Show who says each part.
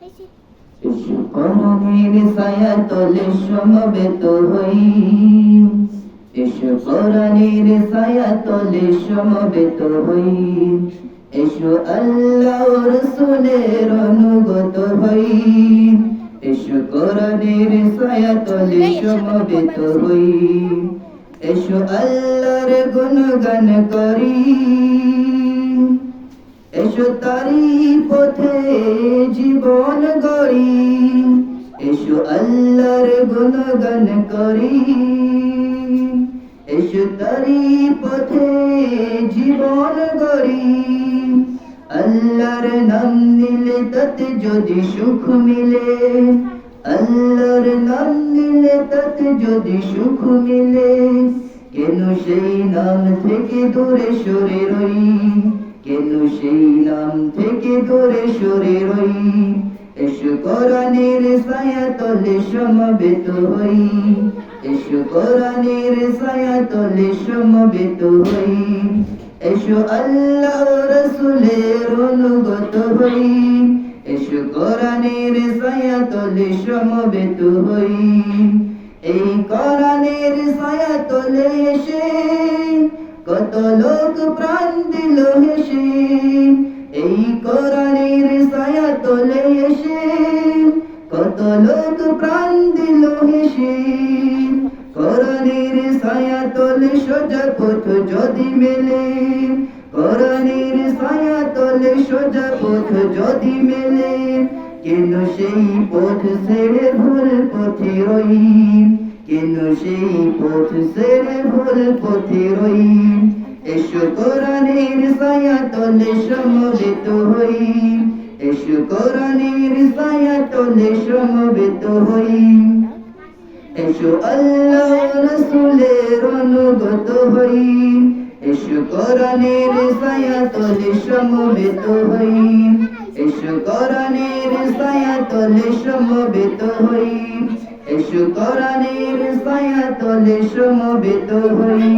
Speaker 1: এসো কোরআনের ছায়া তলে সমবেত হই, এসো কোরআনের ছায়া তলে সমবেত হই, এসো আল্লাহ রাসূলের অনুগত হই, এসো কোরআনের ছায়া তলে সমবেত হই, এসো আল্লাহর গুণগান করি, এসো তারি পথে জীবন গড়ি, এসো আল্লাহর গুণগান করি, এসো তারি পথে জীবন গড়ি, আল্লাহর নাম নিলে তাতে যদি সুখ মিলে, আল্লাহর নাম নিলে তাতে যদি সুখ মিলে, কেন সেই নাম থেকে দূরে সরে রই, কেন সেই নাম থেকে দূরে সরে রই, এসো কোরআনের ছায়া তলে সমবেত হই, এসো কোরআনের ছায়া তলে সমবেত হই, এসো আল্লাহ রাসূলের অনুগত হই, এসো কোরআনের ছায়া তলে সমবেত হই, এই কোরআনের ছায়া তলে এসে কত লোক প্রাণ দিল হেসে, এই কোরআনের ছায়া তলে এসে কত লোক প্রাণ দিল হেসে, কোরআনের ছায়া তলে সোজা পথ যদি মেলে, কোরআনের ছায়া তলে সোজা পথ যদি মেলে, কেন সেই পথ ছেড়ে ভুল পথে রই, কেন সেই পথ ছেড়ে ভুল পথে রই, এসো কোরআনের ছায়া তলে সমবেত হই, এসো কোরআনের ছায়া তলে সমবেত হই, এসো আল্লাহ রাসূলের অনুগত হই, এসো কোরআনের ছায়া তলে সমবেত হই, এসো কোরআনের ছায়া তলে সমবেত হই, এসো কোরআনের ছায়া তলে সমবেত হই।